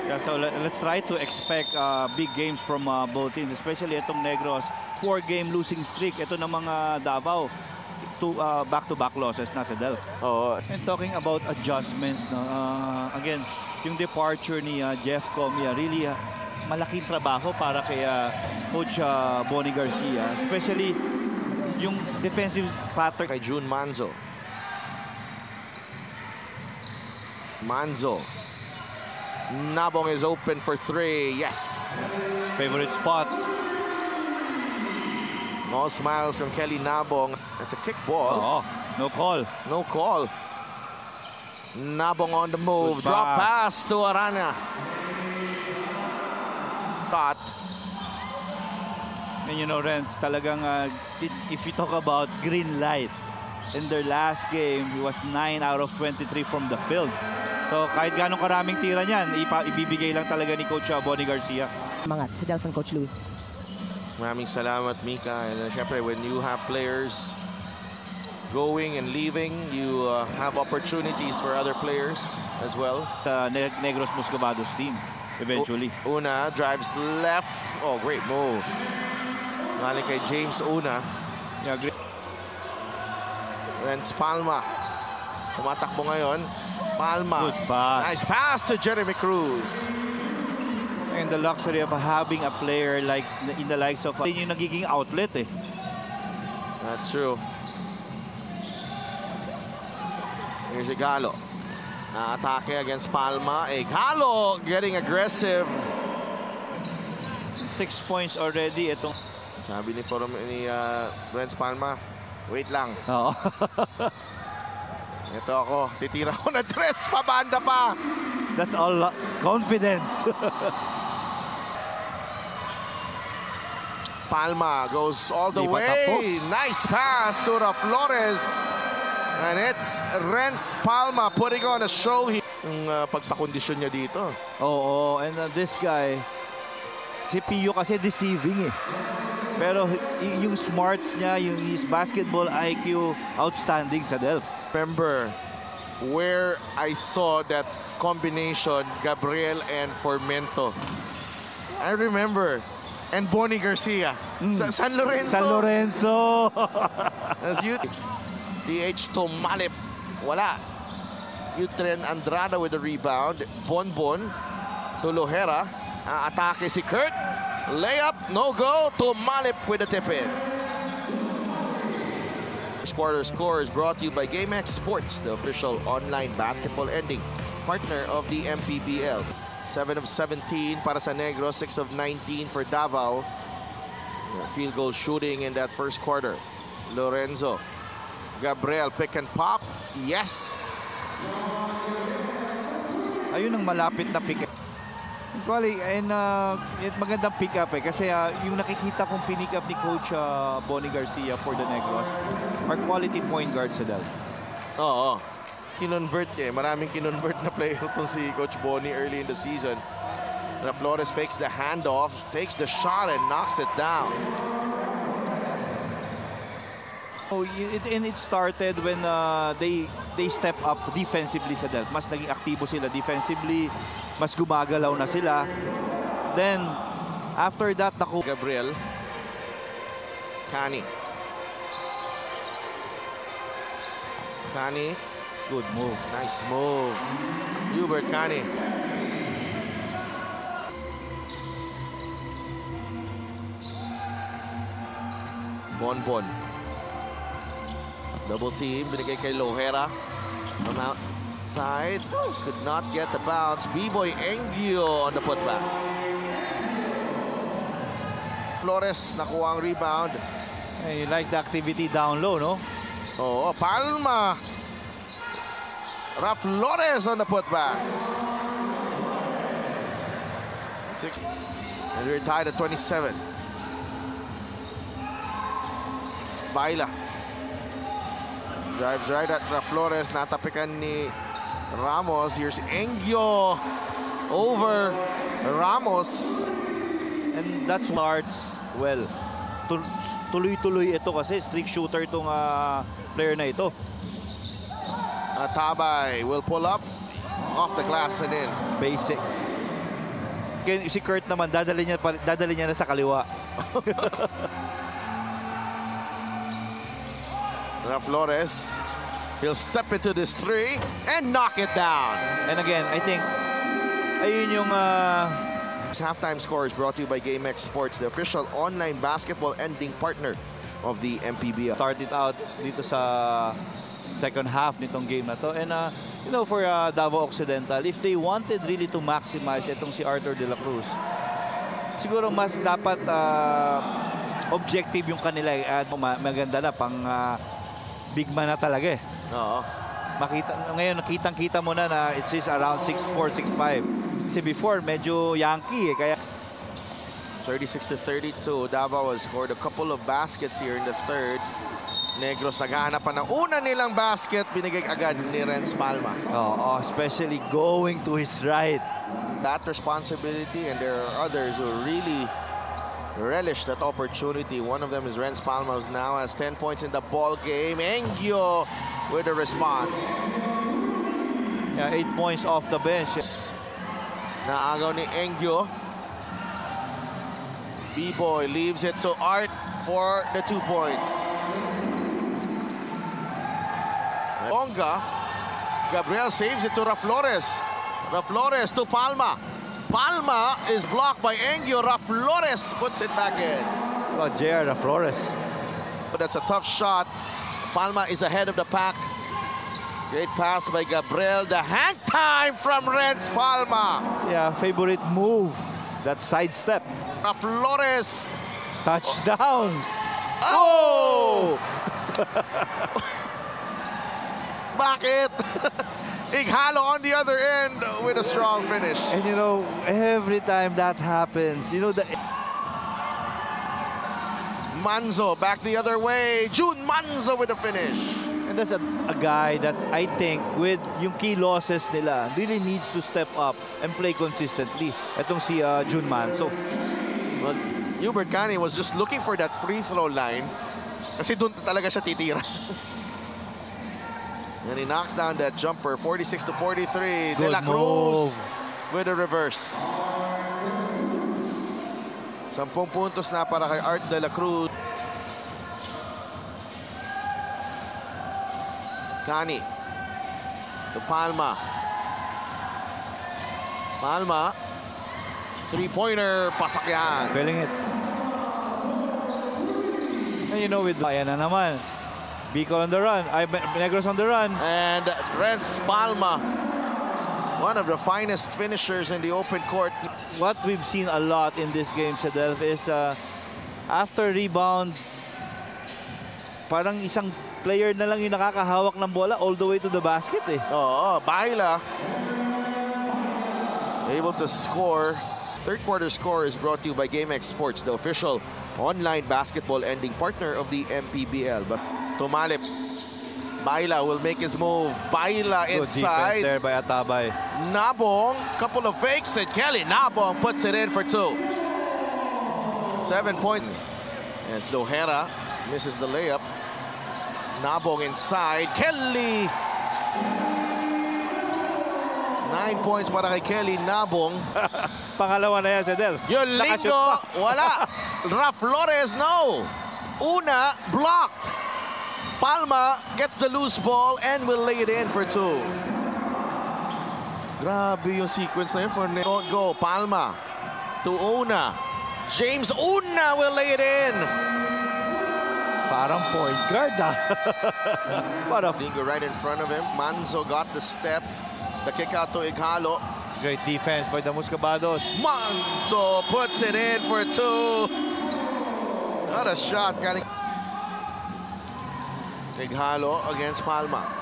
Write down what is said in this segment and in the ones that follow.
Yeah, so let's try to expect big games from both teams, especially itong Negros 4-game losing streak. Ito ng mga Davao, back-to-back losses na sa Delft. And talking about adjustments, no, again, yung departure ni Jeff Comia, really malaking trabaho para kay Coach Bonnie Garcia, especially yung defensive pattern. Kay June Manzo. Nabong is open for 3. Yes. Favorite spot. All smiles from Kelly Nabong. It's a kick ball. No call. No call. Nabong on the move. Good Drop pass to Arana. Thought. And you know, Renz, talagang if you talk about green light, in their last game, he was 9 out of 23 from the field. So kahit ganong karaming tira niyan, ibibigay lang talaga ni Coach Bonnie Garcia. Mangat si Delphin Coach Louie. Maraming salamat, Mika. And syempre, when you have players going and leaving, you have opportunities for other players as well. Negros Muscovados team, eventually. Una drives left. Oh, great move. Galing kay James Una. Yeah, great. Renz Palma. Tumatakbo ngayon. Palma. Good pass. Nice pass to Jeremy Cruz. And the luxury of having a player like in the likes of yung nagiging outlet eh. That's true. Here's Igalo. Atake against Palma. Igalo getting aggressive. 6 points already itong. Sabi ni Renz Palma, wait lang. Oo. Ito ako, titira ko na 3, pabanda pa. That's all confidence. Palma goes all the way. Nice pass to Flores. And it's Renz Palma putting on a show here. Yung pagpakondisyon niya dito. Oo, and this guy, si Pio kasi deceiving eh. Pero yung smarts niya, yung his basketball IQ, outstanding sa Delft. Remember where I saw that combination, Gabriel and Formento. I remember. And Bonnie Garcia. San Lorenzo. San Lorenzo. As you TH Tomalip. Wala. Utren Andrada with the rebound. Bonbon to Lohera. Atake si Kurt. Layup, no go. Tomalip with the tip-in. This quarter score is brought to you by GameX Sports, the official online basketball ending partner of the MPBL. 7 of 17 para sa Negros, 6 of 19 for Davao. Field goal shooting in that first quarter. Lorenzo. Gabriel, pick and pop. Yes! Ayun ang malapit na pick. Actually, and magandang pick up eh. Kasi yung nakikita kong pinick up ni Coach Bonnie Garcia for the Negros are quality point guards sa Delft. Oo. Kinonvert eh. Maraming kinonvert na player itong si Coach Bonnie early in the season. Flores fakes the handoff, takes the shot and knocks it down. Oh, it started when they step up defensively sa Delft. Mas naging aktibo sila defensively, mas gumagalaw na sila. Then, after that, Gabriel. Kani. Good move. Nice move. Hubert Kani. Bonbon. Double team. Binigay kay Lohera. From outside. Could not get the bounce. B-Boy Engio on the putback. Flores nakuha ang rebound. Hey, you like the activity down low, no? Oh, Palma. Flores on the putback. 6. And we're tied at 27. Baila. Drives right at Flores. Natapikan ni Ramos. Here's Engio over Ramos. And that starts well. Tuloy-tuloy ito kasi streak shooter itong player na ito. Tabay will pull up off the glass and in. Basic. Si Kurt naman, dadali niya na sa kaliwa. Flores, he'll step into this three and knock it down. And again, I think, ayun yung... This halftime score is brought to you by GameX Sports, the official online basketball ending partner of the MPBL. Started out dito sa second half nitong game na to. And you know, for Davao Occidental, if they wanted really to maximize itong si Arthur De La Cruz, siguro mas dapat objective yung kanila. Maganda na, pang big man na talaga eh. Oo. Ngayon, kitang-kita mo na it is around 6'4", 6'5". Kasi before, medyo Yankee eh. Kaya 36-32, Davao has scored a couple of baskets here in the third. Negros naghahanap pa ng una nilang basket, binigay agad ni Renz Palma. Especially going to his right. That responsibility, and there are others who really relish that opportunity. One of them is Renz Palma, who now has 10 points in the ball game. Engyo with a response. Yeah, 8 points off the bench. Naagaw ni Engyo. B-Boy leaves it to Art for the 2 points. Bonga. Gabriel saves it to Raflores. Raflores to Palma. Palma is blocked by Engyo. Raflores puts it back in. Oh, J.R. Raflores. That's a tough shot. Palma is ahead of the pack. Great pass by Gabriel. The hang time from Renz Palma. Yeah, favorite move. That sidestep. Flores. Touchdown. Oh! Bakit? Ighalo on the other end with a strong finish. And you know, every time that happens, you know, Manzo back the other way. June Manzo with the finish. And that's a guy that I think with yung key losses nila really needs to step up and play consistently. Itong si June Manzo. Well, Hubert Cani was just looking for that free throw line kasi doon talaga siya titira. And he knocks down that jumper. 46-43. De La Cruz with a reverse. 10 puntos na para kay Art De La Cruz. Cani to Palma. Palma. Three-pointer. Pasak yan. Feeling it. And you know, with ayan na naman. Bicol on the run. Negros on the run. And Renz Palma, one of the finest finishers in the open court. What we've seen a lot in this game, Sadelf, is after rebound, parang isang player na lang yung nakakahawak ng bola all the way to the basket eh. Oo, Baila able to score. Third quarter score is brought to you by GameX Sports, the official online basketball ending partner of the MPBL. But Tumalip, Baila will make his move. Baila Good inside. defense there by Atabay. Nabong, couple of fakes, and Kelly Nabong puts it in for 2. 7 points. As Lohera misses the layup. Nabong inside. Kelly. 9 points para kay Kelly Nabong. Pangalawa na yan, Sedel. Yung linggo, wala. Raflores, no. Una, blocked. Palma gets the loose ball and will lay it in for 2. Grabe yung sequence na yun for don't go. Palma to Una. James Una will lay it in. Parang point guard What a Dingo right in front of him. Manzo got the step. The kick out to Ighalo. great defense by the Muscabados. Manzo puts it in for 2. Not a shot. Ighalo against Palma.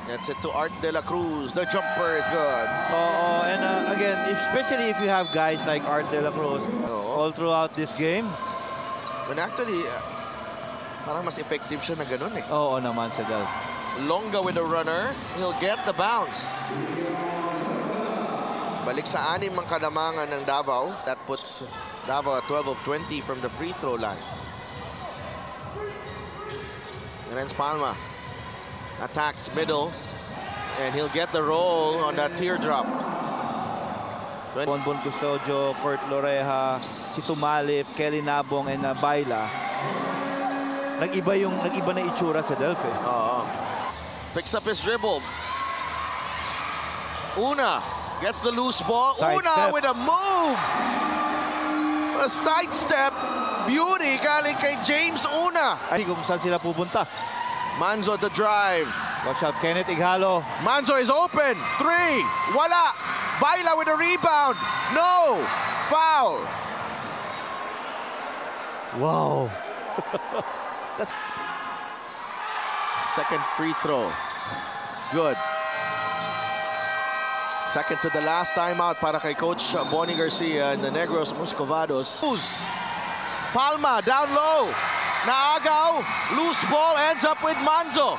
Gets it to Art De La Cruz. The jumper is good. And again, especially if you have guys like Art De La Cruz all throughout this game. But actually, parang mas effective siya na ganun eh. Oo naman, Sedel. Longa with the runner. He'll get the bounce. Balik sa 6 ang kadamangan ng Davao. That puts Davao at 12 of 20 from the free throw line. Renz Palma attacks middle, and he'll get the roll on that teardrop. Bonbon Custodio, Kurt Loreja, si Tumalip, Kelly Nabong, and Baila. Nag-iba na itsura sa Delphi. Picks up his dribble. Una gets the loose ball. Side Una step. with a move. A sidestep. Beauty galing kay James Una. Ay, kung saan sila pupunta. Manzo the drive. Watch out, Kenneth Ighalo. Manzo is open. 3. Wala. Baila with a rebound. No. Foul. Wow. That's Second free throw. Good. Second to the last timeout para kay Coach Bonnie Garcia and the Negros Muscovados. Palma down low. Naagaw. Loose ball ends up with Manzo.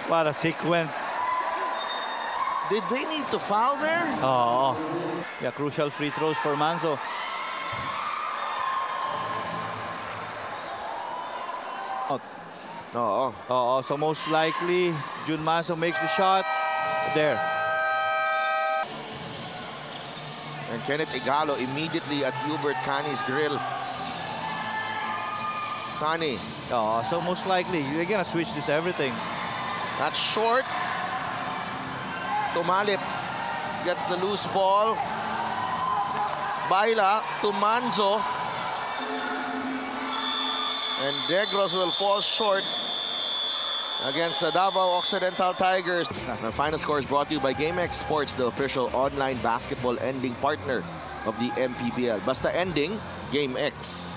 what a sequence. Did they need to foul there? Oh, yeah, crucial free throws for Manzo. So most likely, Jun Manzo makes the shot. There. And Kenneth Ighalo immediately at Hubert Cani's grill. Cani, So most likely, you're gonna switch this everything. that's short. Tumalip gets the loose ball. Baila to Manzo. And Negros will fall short against the Davao Occidental Tigers. The final score is brought to you by GameX Sports, the official online basketball ending partner of the MPBL. Basta ending, GameX.